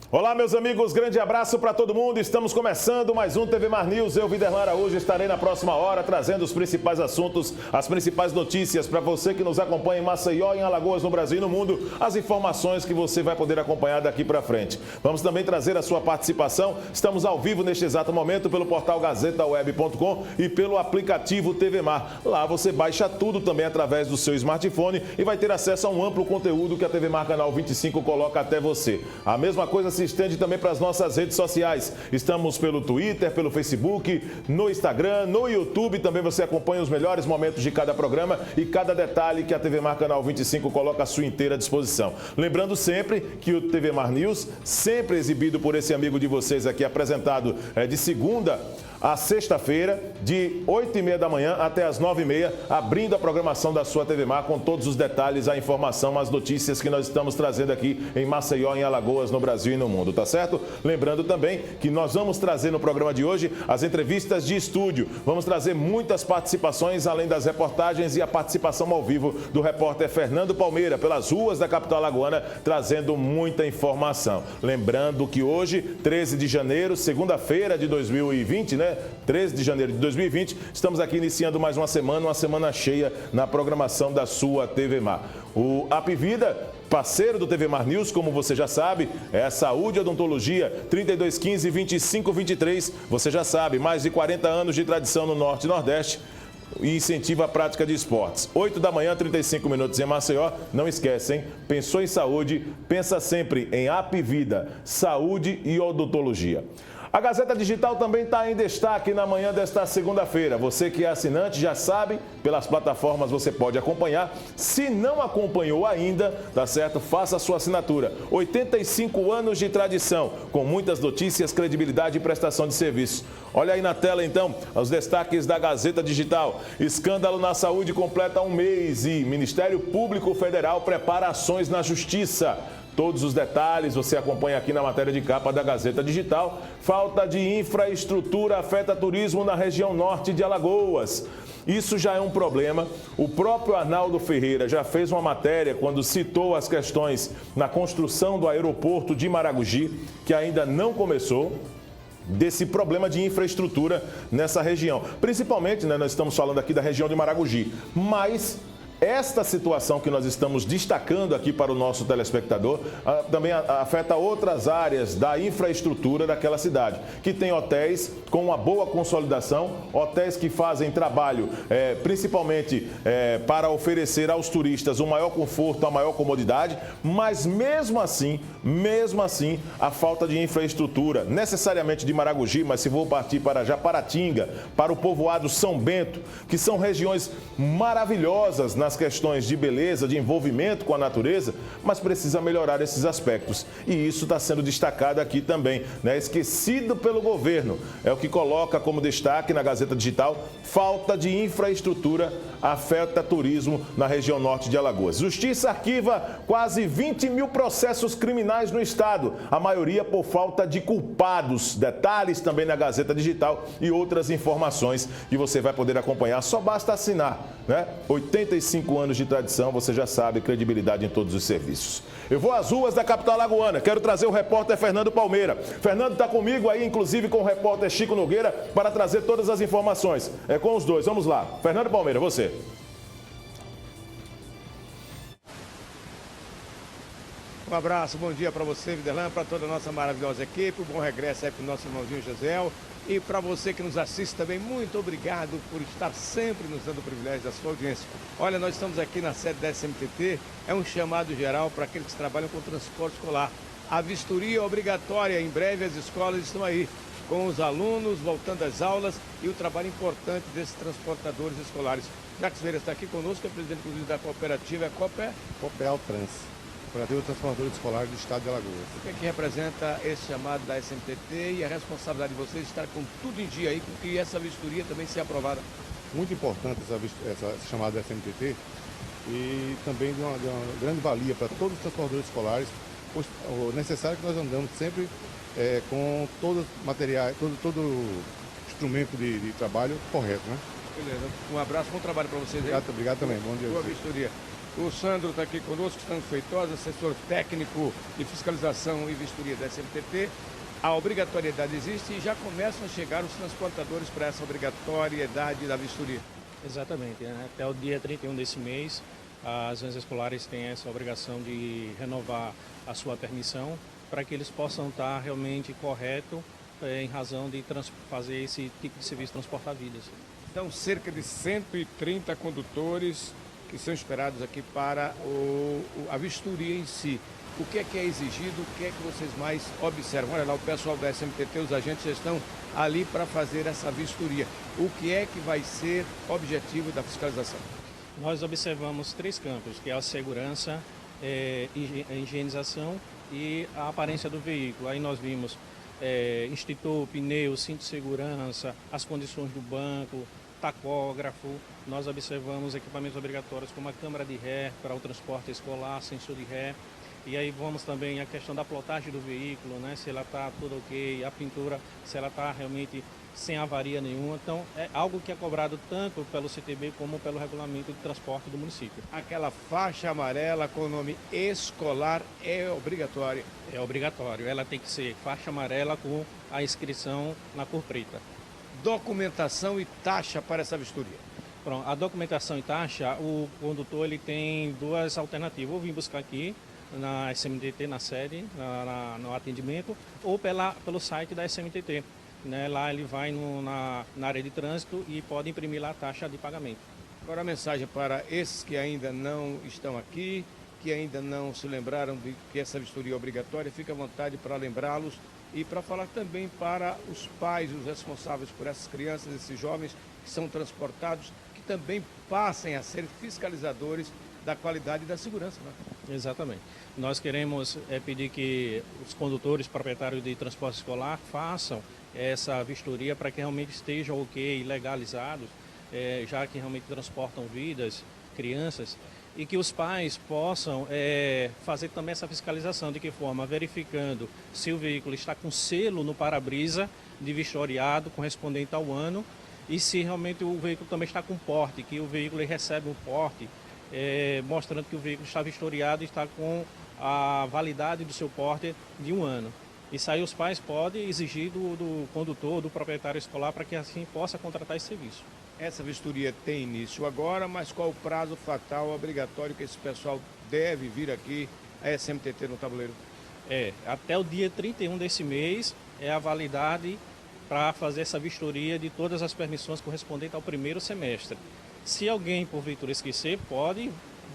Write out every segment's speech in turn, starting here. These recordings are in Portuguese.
Olá, meus amigos, grande abraço para todo mundo. Estamos começando mais um TV Mar News. Eu, Viderlan Araújo, estarei na próxima hora trazendo os principais assuntos, as principais notícias para você que nos acompanha em Maceió, em Alagoas, no Brasil e no mundo, as informações que você vai poder acompanhar daqui para frente. Vamos também trazer a sua participação. Estamos ao vivo neste exato momento pelo portal gazetaweb.com e pelo aplicativo TV Mar. Lá você baixa tudo também através do seu smartphone e vai ter acesso a um amplo conteúdo que a TV Mar Canal 25 coloca até você. A mesma coisa se estende também para as nossas redes sociais. Estamos pelo Twitter, pelo Facebook, no Instagram, no YouTube. Também você acompanha os melhores momentos de cada programa e cada detalhe que a TV Mar Canal 25 coloca à sua inteira disposição. Lembrando sempre que o TV Mar News, sempre exibido por esse amigo de vocês aqui, apresentado de segunda a sexta-feira, de 8h30 da manhã até as 9h30, abrindo a programação da sua TV Mar com todos os detalhes, a informação, as notícias que nós estamos trazendo aqui em Maceió, em Alagoas, no Brasil e no mundo, tá certo? Lembrando também que nós vamos trazer no programa de hoje as entrevistas de estúdio. Vamos trazer muitas participações, além das reportagens e a participação ao vivo do repórter Fernando Palmeira, pelas ruas da capital alagoana, trazendo muita informação. Lembrando que hoje, 13 de janeiro, segunda-feira de 2020, né? 13 de janeiro de 2020, estamos aqui iniciando mais uma semana cheia na programação da sua TV Mar. O Apvida, parceiro do TV Mar News, como você já sabe, é a Saúde e Odontologia, 3215-2523. Você já sabe, mais de 40 anos de tradição no Norte e Nordeste e incentiva a prática de esportes. 8 da manhã, 35 minutos em Maceió. Não esquece, hein? Pensou em saúde, pensa sempre em Apvida, Saúde e Odontologia. A Gazeta Digital também está em destaque na manhã desta segunda-feira. Você que é assinante já sabe, pelas plataformas você pode acompanhar. Se não acompanhou ainda, tá certo? Faça a sua assinatura. 85 anos de tradição, com muitas notícias, credibilidade e prestação de serviço. Olha aí na tela então os destaques da Gazeta Digital. Escândalo na saúde completa um mês e Ministério Público Federal prepara ações na Justiça. Todos os detalhes você acompanha aqui na matéria de capa da Gazeta Digital. Falta de infraestrutura afeta turismo na região norte de Alagoas. Isso já é um problema. O próprio Arnaldo Ferreira já fez uma matéria quando citou as questões na construção do aeroporto de Maragogi, que ainda não começou, desse problema de infraestrutura nessa região. Principalmente, né, nós estamos falando aqui da região de Maragogi, mas esta situação que nós estamos destacando aqui para o nosso telespectador também afeta outras áreas da infraestrutura daquela cidade, que tem hotéis com uma boa consolidação, hotéis que fazem trabalho principalmente para oferecer aos turistas um maior conforto, a maior comodidade, mas mesmo assim, a falta de infraestrutura, necessariamente de Maragogi, mas se vou partir para Japaratinga, para o povoado São Bento, que são regiões maravilhosas nas questões de beleza, de envolvimento com a natureza, mas precisa melhorar esses aspectos. E isso está sendo destacado aqui também, né? Esquecido pelo governo. É o que coloca como destaque na Gazeta Digital: falta de infraestrutura afeta turismo na região norte de Alagoas. Justiça arquiva quase 20 mil processos criminais no estado, a maioria por falta de culpados. Detalhes também na Gazeta Digital e outras informações que você vai poder acompanhar. Só basta assinar, né? 85 anos de tradição, você já sabe, credibilidade em todos os serviços. Eu vou às ruas da capital alagoana, quero trazer o repórter Fernando Palmeira. Fernando está comigo aí, inclusive com o repórter Chico Nogueira, para trazer todas as informações. É com os dois, vamos lá. Fernando Palmeira, você. Um abraço, bom dia para você, Viderlan, para toda a nossa maravilhosa equipe. Um bom regresso aí para o nosso irmãozinho José. E para você que nos assiste também, muito obrigado por estar sempre nos dando o privilégio da sua audiência. Olha, nós estamos aqui na sede da SMTT, é um chamado geral para aqueles que trabalham com transporte escolar. A vistoria obrigatória, em breve as escolas estão aí, com os alunos voltando às aulas e o trabalho importante desses transportadores escolares. Jacques Veira está aqui conosco, é presidente inclusive da cooperativa, é Coopel Trans, Cooperativa Transportadora Escolar do Estado de Alagoas. O que é que representa esse chamado da SMTT e a responsabilidade de vocês estar com tudo em dia aí, com que essa vistoria também seja aprovada? Muito importante essa chamada da SMTT e também de uma grande valia para todos os transportadores escolares, pois o necessário é que nós andamos sempre com todos os materiais, todo instrumento de trabalho correto, né? Beleza, um abraço, bom trabalho para vocês aí. Obrigado também, bom dia. Boa vistoria. O Sandro está aqui conosco, Sandro Feitosa, assessor técnico de fiscalização e vistoria da SMTT. A obrigatoriedade existe e já começam a chegar os transportadores para essa obrigatoriedade da vistoria. Exatamente, né? Até o dia 31 desse mês, as agências escolares têm essa obrigação de renovar a sua permissão para que eles possam estar realmente correto em razão de fazer esse tipo de serviço transportar vidas. Então, cerca de 130 condutores que são esperados aqui para a vistoria em si. O que é exigido, o que é que vocês mais observam? Olha lá, o pessoal da SMTT, os agentes já estão ali para fazer essa vistoria. O que é que vai ser objetivo da fiscalização? Nós observamos 3 campos, que é a segurança, a higienização e a aparência do veículo. Aí nós vimos extintor, pneu, cinto de segurança, as condições do banco, tacógrafo. Nós observamos equipamentos obrigatórios como a câmara de ré para o transporte escolar, sensor de ré. E aí vamos também a questão da plotagem do veículo, né? Se ela está tudo ok, a pintura, se ela está realmente sem avaria nenhuma. Então é algo que é cobrado tanto pelo CTB como pelo regulamento de transporte do município. Aquela faixa amarela com o nome escolar é obrigatória? É obrigatório, ela tem que ser faixa amarela com a inscrição na cor preta. Documentação e taxa para essa vistoria? Pronto, a documentação e taxa, o condutor ele tem 2 alternativas. Ou vir buscar aqui na SMTT, na sede, no atendimento, ou pelo site da SMTT. Né? Lá ele vai na área de trânsito e pode imprimir lá a taxa de pagamento. Agora a mensagem para esses que ainda não estão aqui, que ainda não se lembraram de que essa vistoria é obrigatória, fica à vontade para lembrá-los e para falar também para os pais, os responsáveis por essas crianças, esses jovens que são transportados, que também passem a ser fiscalizadores da qualidade e da segurança. Né? Exatamente. Nós queremos pedir que os condutores proprietários de transporte escolar façam essa vistoria para que realmente estejam ok, legalizados, já que realmente transportam vidas, crianças, e que os pais possam fazer também essa fiscalização. De que forma? Verificando se o veículo está com selo no para-brisa de vistoriado correspondente ao ano e se realmente o veículo também está com porte, que o veículo recebe um porte mostrando que o veículo está vistoriado e está com a validade do seu porte de 1 ano. Isso aí os pais podem exigir do condutor, do proprietário escolar, para que assim possa contratar esse serviço. Essa vistoria tem início agora, mas qual o prazo fatal obrigatório que esse pessoal deve vir aqui à SMTT no tabuleiro? Até o dia 31 desse mês é a validade para fazer essa vistoria de todas as permissões correspondentes ao 1º semestre. Se alguém, porventura, esquecer, pode,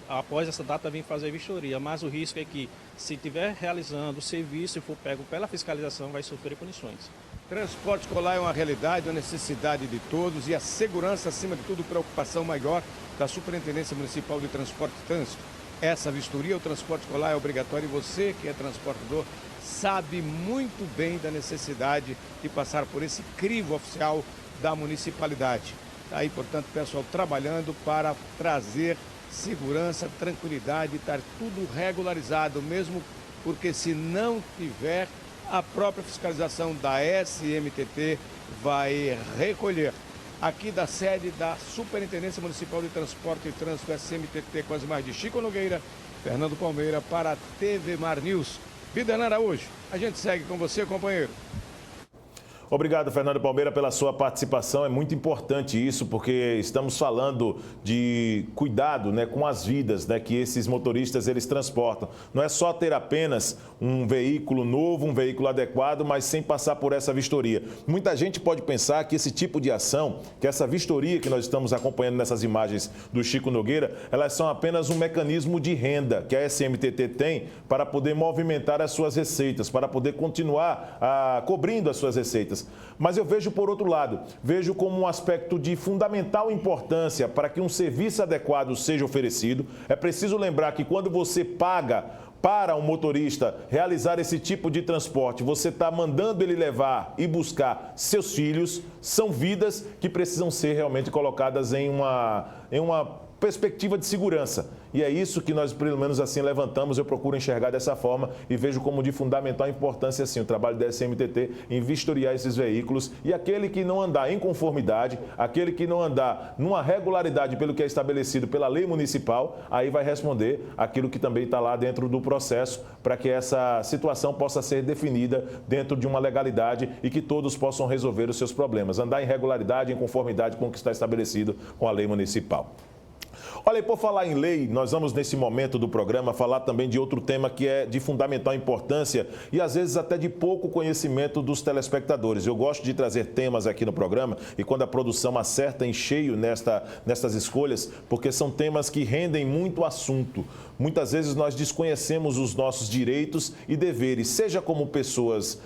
após essa data, vir fazer a vistoria, mas o risco é que, se estiver realizando o serviço e for pego pela fiscalização, vai sofrer punições. Transporte escolar é uma realidade, uma necessidade de todos e a segurança, acima de tudo, preocupação maior da Superintendência Municipal de Transporte e Trânsito. Essa vistoria, o transporte escolar é obrigatório e você, que é transportador, sabe muito bem da necessidade de passar por esse crivo oficial da municipalidade. Está aí, portanto, o pessoal trabalhando para trazer segurança, tranquilidade, estar tudo regularizado, mesmo porque se não tiver, a própria fiscalização da SMTT vai recolher. Aqui da sede da Superintendência Municipal de Transporte e Trânsito, SMTT, com as imagens de Chico Nogueira, Fernando Palmeira, para a TV Mar News. Viderlan Araújo, a gente segue com você, companheiro. Obrigado, Fernando Palmeira, pela sua participação. É muito importante isso, porque estamos falando de cuidado, né, com as vidas, né, que esses motoristas eles transportam. Não é só ter apenas um veículo novo, um veículo adequado, mas sem passar por essa vistoria. Muita gente pode pensar que esse tipo de ação, que essa vistoria que nós estamos acompanhando nessas imagens do Chico Nogueira, elas são apenas um mecanismo de renda que a SMTT tem para poder movimentar as suas receitas, para poder continuar cobrindo as suas receitas. Mas eu vejo por outro lado, vejo como um aspecto de fundamental importância para que um serviço adequado seja oferecido. É preciso lembrar que quando você paga para um motorista realizar esse tipo de transporte, você está mandando ele levar e buscar seus filhos, são vidas que precisam ser realmente colocadas em uma perspectiva de segurança. E é isso que nós, pelo menos assim, levantamos. Eu procuro enxergar dessa forma e vejo como de fundamental importância, assim, o trabalho da SMTT em vistoriar esses veículos. E aquele que não andar em conformidade, aquele que não andar numa regularidade pelo que é estabelecido pela lei municipal, aí vai responder aquilo que também está lá dentro do processo, para que essa situação possa ser definida dentro de uma legalidade e que todos possam resolver os seus problemas. Andar em regularidade, em conformidade com o que está estabelecido com a lei municipal. Olha, e por falar em lei, nós vamos nesse momento do programa falar também de outro tema que é de fundamental importância e às vezes até de pouco conhecimento dos telespectadores. Eu gosto de trazer temas aqui no programa e quando a produção acerta em cheio nestas escolhas, porque são temas que rendem muito assunto. Muitas vezes nós desconhecemos os nossos direitos e deveres, seja como pessoas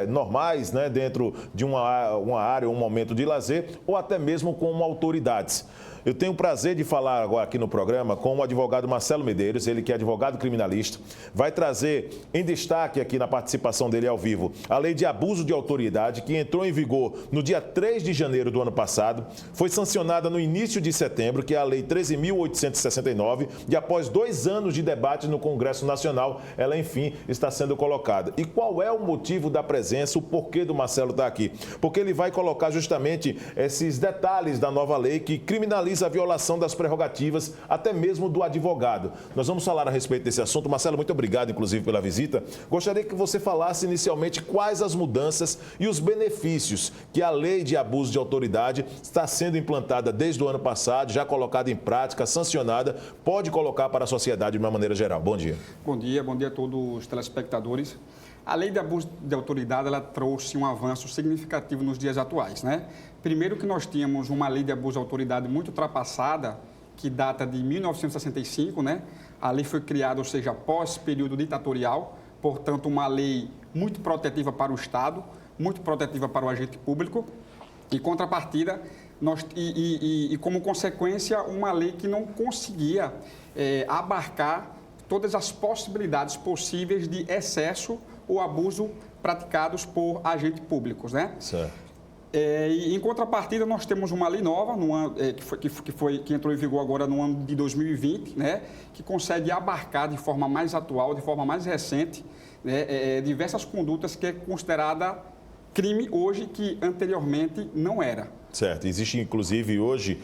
normais, né, dentro de uma área, um momento de lazer, ou até mesmo como autoridades. Eu tenho o prazer de falar agora aqui no programa com o advogado Marcelo Medeiros, ele que é advogado criminalista, vai trazer em destaque aqui na participação dele ao vivo a lei de abuso de autoridade que entrou em vigor no dia 3 de janeiro do ano passado, foi sancionada no início de setembro, que é a lei 13.869, e após 2 anos de debate no Congresso Nacional, ela enfim está sendo colocada. E qual é o motivo da presença, o porquê do Marcelo estar aqui? Porque ele vai colocar justamente esses detalhes da nova lei que criminaliza a violação das prerrogativas, até mesmo do advogado. Nós vamos falar a respeito desse assunto. Marcelo, muito obrigado, inclusive, pela visita. Gostaria que você falasse inicialmente quais as mudanças e os benefícios que a lei de abuso de autoridade está sendo implantada desde o ano passado, já colocada em prática, sancionada, pode colocar para a sociedade de uma maneira geral. Bom dia. Bom dia a todos os telespectadores. A lei de abuso de autoridade, ela trouxe um avanço significativo nos dias atuais, né? Primeiro que nós tínhamos uma lei de abuso de autoridade muito ultrapassada, que data de 1965, né? A lei foi criada, ou seja, após período ditatorial, portanto, uma lei muito protetiva para o Estado, muito protetiva para o agente público. Em contrapartida, como consequência, uma lei que não conseguia abarcar todas as possibilidades possíveis de excesso ou abuso praticados por agentes públicos, né? Certo. E em contrapartida, nós temos uma lei nova, que entrou em vigor agora no ano de 2020, né? Que consegue abarcar de forma mais atual, de forma mais recente, né? Diversas condutas que é considerada crime hoje que anteriormente não era. Certo. Existe, inclusive, hoje,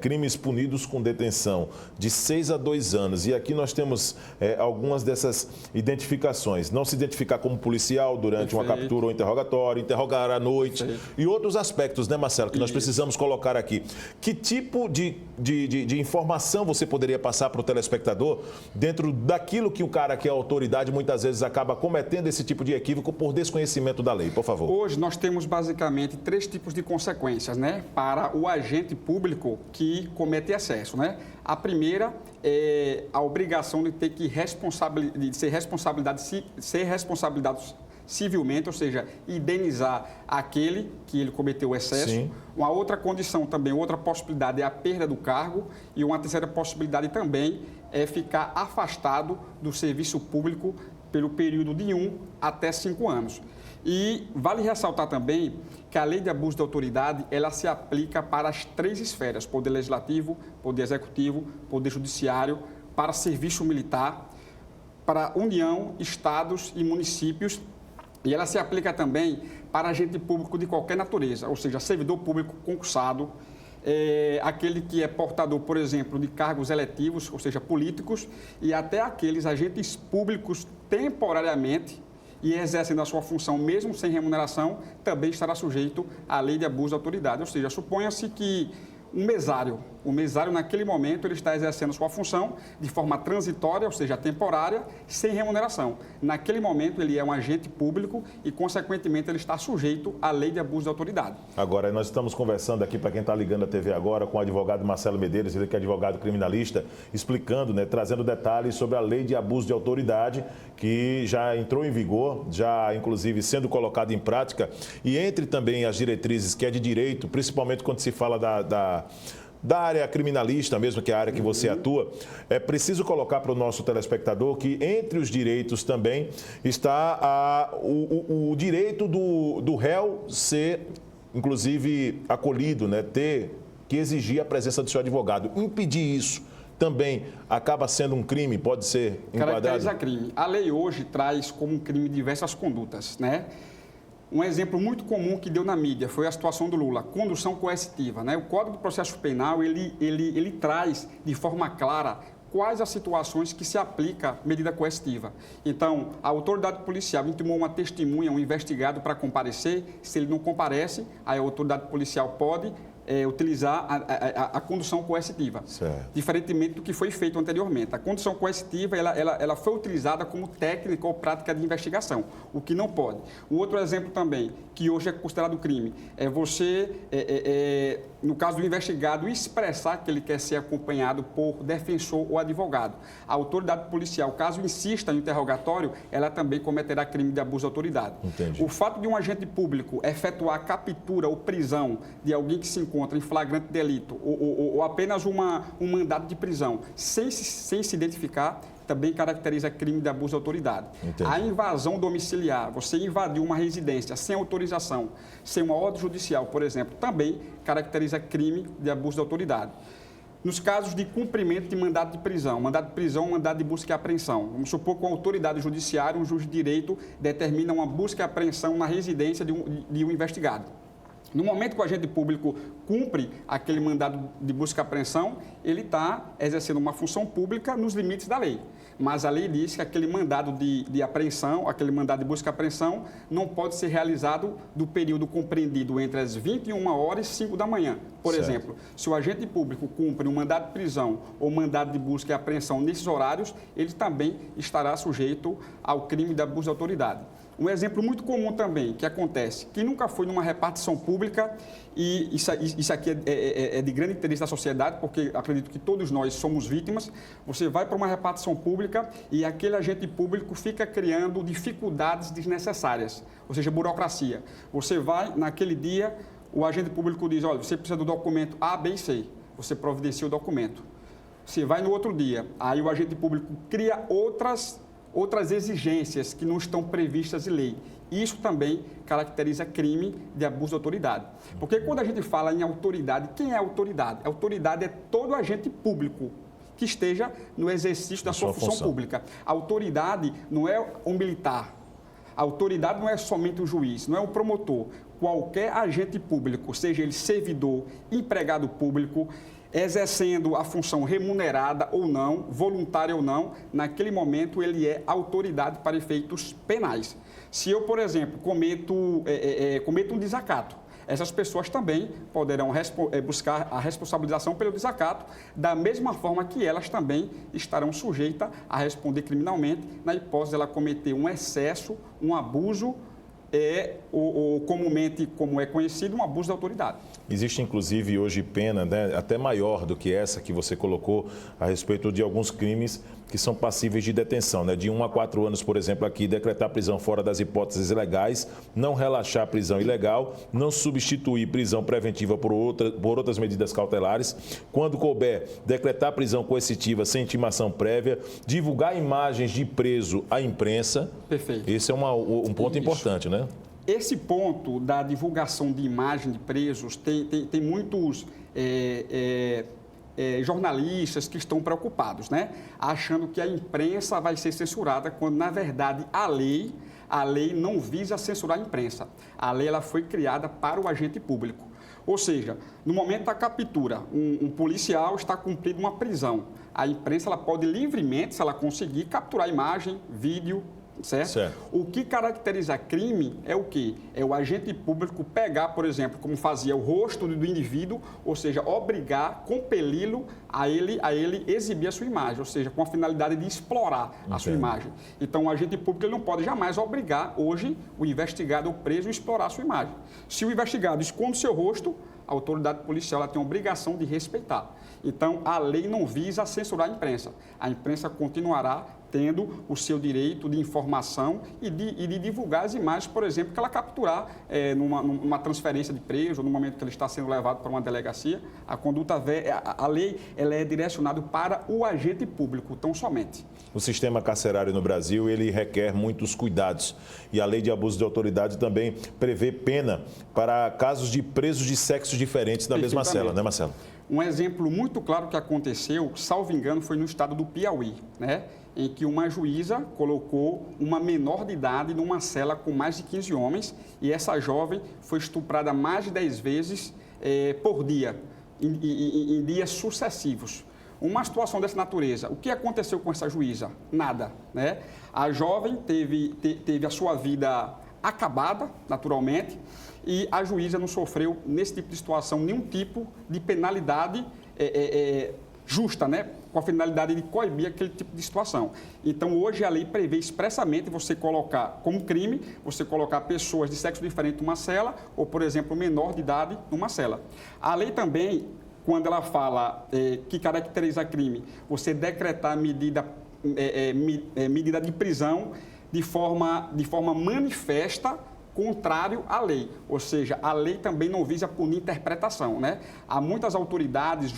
crimes punidos com detenção de 6 a 2 anos. E aqui nós temos algumas dessas identificações. Não se identificar como policial durante uma captura ou interrogatório, interrogar à noite e outros aspectos, né, Marcelo, que nós precisamos colocar aqui. Que tipo de informação você poderia passar para o telespectador dentro daquilo que o cara que é autoridade muitas vezes acaba cometendo esse tipo de equívoco por desconhecimento da lei? Por favor. Hoje nós temos basicamente 3 tipos de consequências, né, para o agente público que comete excesso, né? A primeira é a obrigação de ter que ser responsabilizado civilmente, ou seja, indenizar aquele que ele cometeu o excesso. Sim. Uma outra condição também, outra possibilidade é a perda do cargo e uma terceira possibilidade também é ficar afastado do serviço público pelo período de 1 até 5 anos. E vale ressaltar também que a lei de abuso de autoridade, ela se aplica para as 3 esferas, Poder Legislativo, Poder Executivo, Poder Judiciário, para Serviço Militar, para União, Estados e Municípios, e ela se aplica também para agente público de qualquer natureza, ou seja, servidor público concursado, aquele que é portador, por exemplo, de cargos eletivos, ou seja, políticos, e até aqueles agentes públicos temporariamente e exercendo a sua função mesmo sem remuneração, também estará sujeito à lei de abuso de autoridade. Ou seja, suponha-se que o mesário naquele momento ele está exercendo sua função de forma transitória, ou seja, temporária, sem remuneração. Naquele momento ele é um agente público e, consequentemente, ele está sujeito à lei de abuso de autoridade. Agora, nós estamos conversando aqui, para quem está ligando a TV agora, com o advogado Marcelo Medeiros, ele que é advogado criminalista, explicando, né, trazendo detalhes sobre a lei de abuso de autoridade, que já entrou em vigor, já inclusive sendo colocada em prática, e entre também as diretrizes que é de direito, principalmente quando se fala da área criminalista mesmo, que é a área que você atua, é preciso colocar para o nosso telespectador que entre os direitos também está o direito do réu ser, inclusive, acolhido, né? Ter que exigia a presença do seu advogado. Impedir isso também acaba sendo um crime, pode ser enquadrado? Caracteriza crime. A lei hoje traz como um crime diversas condutas, né? Um exemplo muito comum que deu na mídia foi a situação do Lula, condução coercitiva, né? O Código de Processo Penal, ele traz de forma clara quais as situações que se aplica medida coercitiva. Então, a autoridade policial intimou uma testemunha, um investigado para comparecer. Se ele não comparece, a autoridade policial pode utilizar a condução coercitiva, certo, diferentemente do que foi feito anteriormente. A condução coercitiva ela foi utilizada como técnica ou prática de investigação, o que não pode. Um outro exemplo também, que hoje é considerado crime, é você, no caso do investigado, expressar que ele quer ser acompanhado por defensor ou advogado. A autoridade policial, caso insista no interrogatório, ela também cometerá crime de abuso de autoridade. Entendi. O fato de um agente público efetuar a captura ou prisão de alguém que se encontra em flagrante delito ou apenas um mandado de prisão sem se identificar, também caracteriza crime de abuso de autoridade. Entendi. A invasão domiciliar, você invadiu uma residência sem autorização, sem uma ordem judicial, por exemplo, também caracteriza crime de abuso de autoridade. Nos casos de cumprimento de mandado de prisão, mandado de busca e apreensão. Vamos supor que a autoridade judiciária, um juiz de direito, determina uma busca e apreensão na residência de um investigado. No momento que o agente público cumpre aquele mandado de busca e apreensão, ele está exercendo uma função pública nos limites da lei. Mas a lei diz que aquele mandado de apreensão, aquele mandado de busca e apreensão, não pode ser realizado do período compreendido entre as 21 horas e 5 da manhã. Por exemplo, se o agente público cumpre um mandado de prisão ou mandado de busca e apreensão nesses horários, ele também estará sujeito ao crime de abuso de autoridade. Um exemplo muito comum também que acontece, que nunca foi numa repartição pública, e isso aqui é de grande interesse da sociedade, porque acredito que todos nós somos vítimas. Você vai para uma repartição pública e aquele agente público fica criando dificuldades desnecessárias, ou seja, burocracia. Você vai, naquele dia, o agente público diz, olha, você precisa do documento A, B e C. Você providencia o documento. Você vai no outro dia, aí o agente público cria outras exigências que não estão previstas em lei. Isso também caracteriza crime de abuso de autoridade. Porque quando a gente fala em autoridade, quem é autoridade? A autoridade é todo agente público que esteja no exercício da sua função pública. A autoridade não é um militar. A autoridade não é somente o juiz, não é o promotor. Qualquer agente público, seja ele servidor, empregado público, exercendo a função remunerada ou não, voluntária ou não, naquele momento ele é autoridade para efeitos penais. Se eu, por exemplo, cometo um desacato, essas pessoas também poderão buscar a responsabilização pelo desacato, da mesma forma que elas também estarão sujeitas a responder criminalmente na hipótese de ela cometer um excesso, um abuso, ou comumente, como é conhecido, um abuso de autoridade. Existe, inclusive, hoje pena, né, até maior do que essa que você colocou a respeito de alguns crimes que são passíveis de detenção, né? De 1 a 4 anos, por exemplo, aqui, decretar prisão fora das hipóteses legais, não relaxar a prisão ilegal, não substituir prisão preventiva por outras medidas cautelares, quando couber, decretar prisão coercitiva sem intimação prévia, divulgar imagens de preso à imprensa. Perfeito. Esse é um ponto importante, né? Esse ponto da divulgação de imagem de presos, tem muitos jornalistas que estão preocupados, né? Achando que a imprensa vai ser censurada, quando, na verdade, a lei não visa censurar a imprensa. A lei ela foi criada para o agente público. Ou seja, no momento da captura, um policial está cumprindo uma prisão. A imprensa ela pode livremente, se ela conseguir, capturar imagem, vídeo, certo? O que caracteriza crime é o quê? É o agente público pegar, por exemplo, como fazia o rosto do indivíduo, ou seja, obrigar, compeli-lo a ele exibir a sua imagem, ou seja, com a finalidade de explorar a sua imagem. Então, o agente público ele não pode jamais obrigar, hoje, o investigado ou preso a explorar a sua imagem. Se o investigado esconde o seu rosto, a autoridade policial ela tem a obrigação de respeitar. Então, a lei não visa censurar a imprensa. A imprensa continuará tendo o seu direito de informação e de divulgar as imagens, por exemplo, que ela capturar numa transferência de preso, no momento que ele está sendo levado para uma delegacia. A lei ela é direcionada para o agente público, tão somente. O sistema carcerário no Brasil, ele requer muitos cuidados. E a lei de abuso de autoridade também prevê pena para casos de presos de sexos diferentes na mesma cela, né, Marcelo? Um exemplo muito claro que aconteceu, salvo engano, foi no estado do Piauí, né? Em que uma juíza colocou uma menor de idade numa cela com mais de 15 homens e essa jovem foi estuprada mais de 10 vezes por dia, em dias sucessivos. Uma situação dessa natureza, o que aconteceu com essa juíza? Nada, né? A jovem teve a sua vida acabada, naturalmente, e a juíza não sofreu, nesse tipo de situação, nenhum tipo de penalidade justa, né? Com a finalidade de coibir aquele tipo de situação. Então, hoje a lei prevê expressamente você colocar como crime, você colocar pessoas de sexo diferente numa cela ou, por exemplo, menor de idade numa cela. A lei também, quando ela fala que caracteriza crime, você decretar medida de prisão de forma manifesta, contrário à lei. Ou seja, a lei também não visa punir interpretação, né? Há muitas autoridades,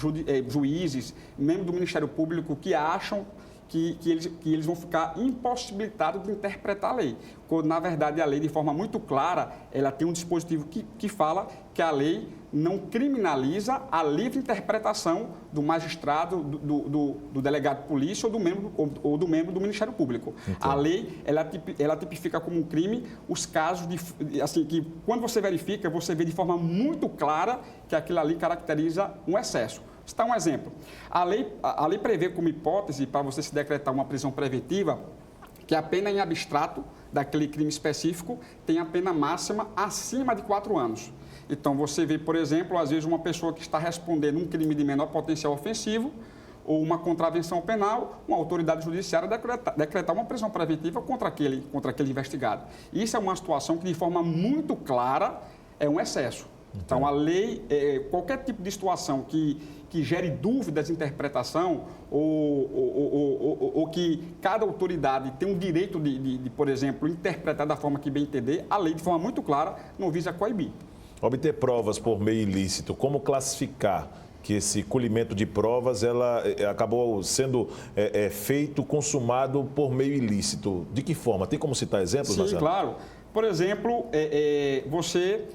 juízes, membros do Ministério Público que acham que eles vão ficar impossibilitados de interpretar a lei. Quando, na verdade, a lei, de forma muito clara, ela tem um dispositivo que fala que a lei não criminaliza a livre interpretação do magistrado, do delegado de polícia ou do membro do Ministério Público. Então, a lei, ela tipifica como um crime os casos assim, que quando você verifica, você vê de forma muito clara que aquilo ali caracteriza um excesso. Vou citar um exemplo. A lei prevê como hipótese para você se decretar uma prisão preventiva que a pena em abstrato daquele crime específico tem a pena máxima acima de 4 anos. Então, você vê, por exemplo, às vezes uma pessoa que está respondendo um crime de menor potencial ofensivo ou uma contravenção penal, uma autoridade judiciária decretar uma prisão preventiva contra aquele investigado. Isso é uma situação que, de forma muito clara, é um excesso. Então, a lei, qualquer tipo de situação que gere dúvidas de interpretação ou que cada autoridade tem um direito de, por exemplo, interpretar da forma que bem entender, a lei, de forma muito clara, não visa coibir. Obter provas por meio ilícito, como classificar que esse colhimento de provas ela acabou sendo feito, consumado por meio ilícito? De que forma? Tem como citar exemplos, Marcelo? Sim, claro. Por exemplo, você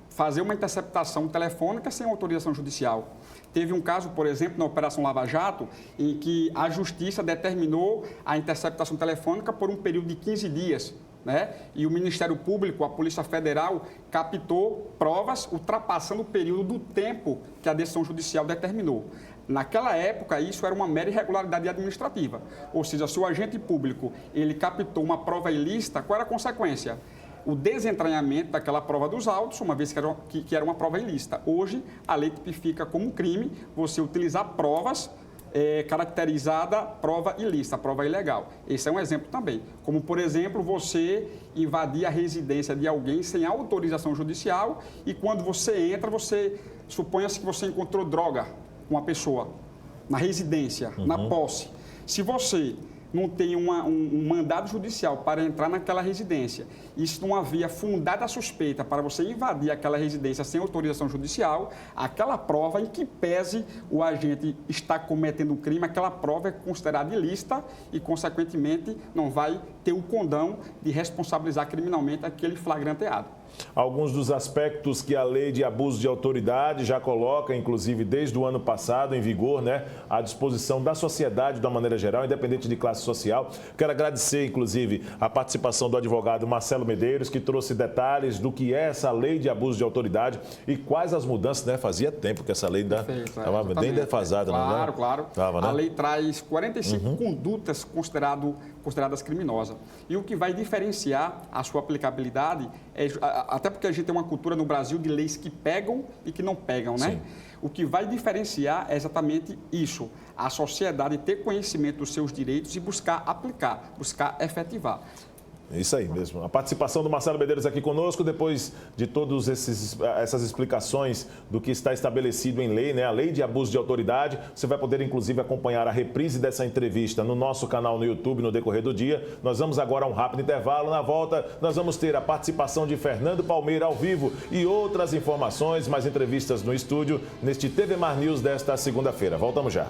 fazer uma interceptação telefônica sem autorização judicial. Teve um caso, por exemplo, na Operação Lava Jato, em que a Justiça determinou a interceptação telefônica por um período de 15 dias. Né? E o Ministério Público, a Polícia Federal, captou provas ultrapassando o período do tempo que a decisão judicial determinou. Naquela época, isso era uma mera irregularidade administrativa. Ou seja, se o agente público ele captou uma prova ilícita, qual era a consequência? O desentranhamento daquela prova dos autos, uma vez que era uma prova ilícita. Hoje, a lei tipifica como crime você utilizar provas caracterizada prova ilícita, prova ilegal. Esse é um exemplo também. Como, por exemplo, você invadir a residência de alguém sem autorização judicial e quando você entra, suponha-se que você encontrou droga com uma pessoa na residência, na posse. Se você não tem um mandado judicial para entrar naquela residência e se não havia fundada suspeita para você invadir aquela residência sem autorização judicial, aquela prova, em que pese o agente está cometendo um crime, aquela prova é considerada ilícita e, consequentemente, não vai ter o condão de responsabilizar criminalmente aquele flagranteado. Alguns dos aspectos que a lei de abuso de autoridade já coloca, inclusive desde o ano passado, em vigor, né, à disposição da sociedade de uma maneira geral, independente de classe social. Quero agradecer, inclusive, a participação do advogado Marcelo Medeiros, que trouxe detalhes do que é essa lei de abuso de autoridade e quais as mudanças, né? Fazia tempo que essa lei ainda estava bem defasada. Claro, claro. Tava, né? A lei traz 45 condutas consideradas criminosas. E o que vai diferenciar a sua aplicabilidade até porque a gente tem uma cultura no Brasil de leis que pegam e que não pegam, né? Sim. O que vai diferenciar é exatamente isso, a sociedade ter conhecimento dos seus direitos e buscar aplicar, buscar efetivar. Isso aí mesmo. A participação do Marcelo Medeiros aqui conosco, depois de todas essas explicações do que está estabelecido em lei, né? A lei de abuso de autoridade. Você vai poder, inclusive, acompanhar a reprise dessa entrevista no nosso canal no YouTube no decorrer do dia. Nós vamos agora a um rápido intervalo. Na volta, nós vamos ter a participação de Fernando Palmeira ao vivo e outras informações, mais entrevistas no estúdio, neste TV Mar News desta segunda-feira. Voltamos já.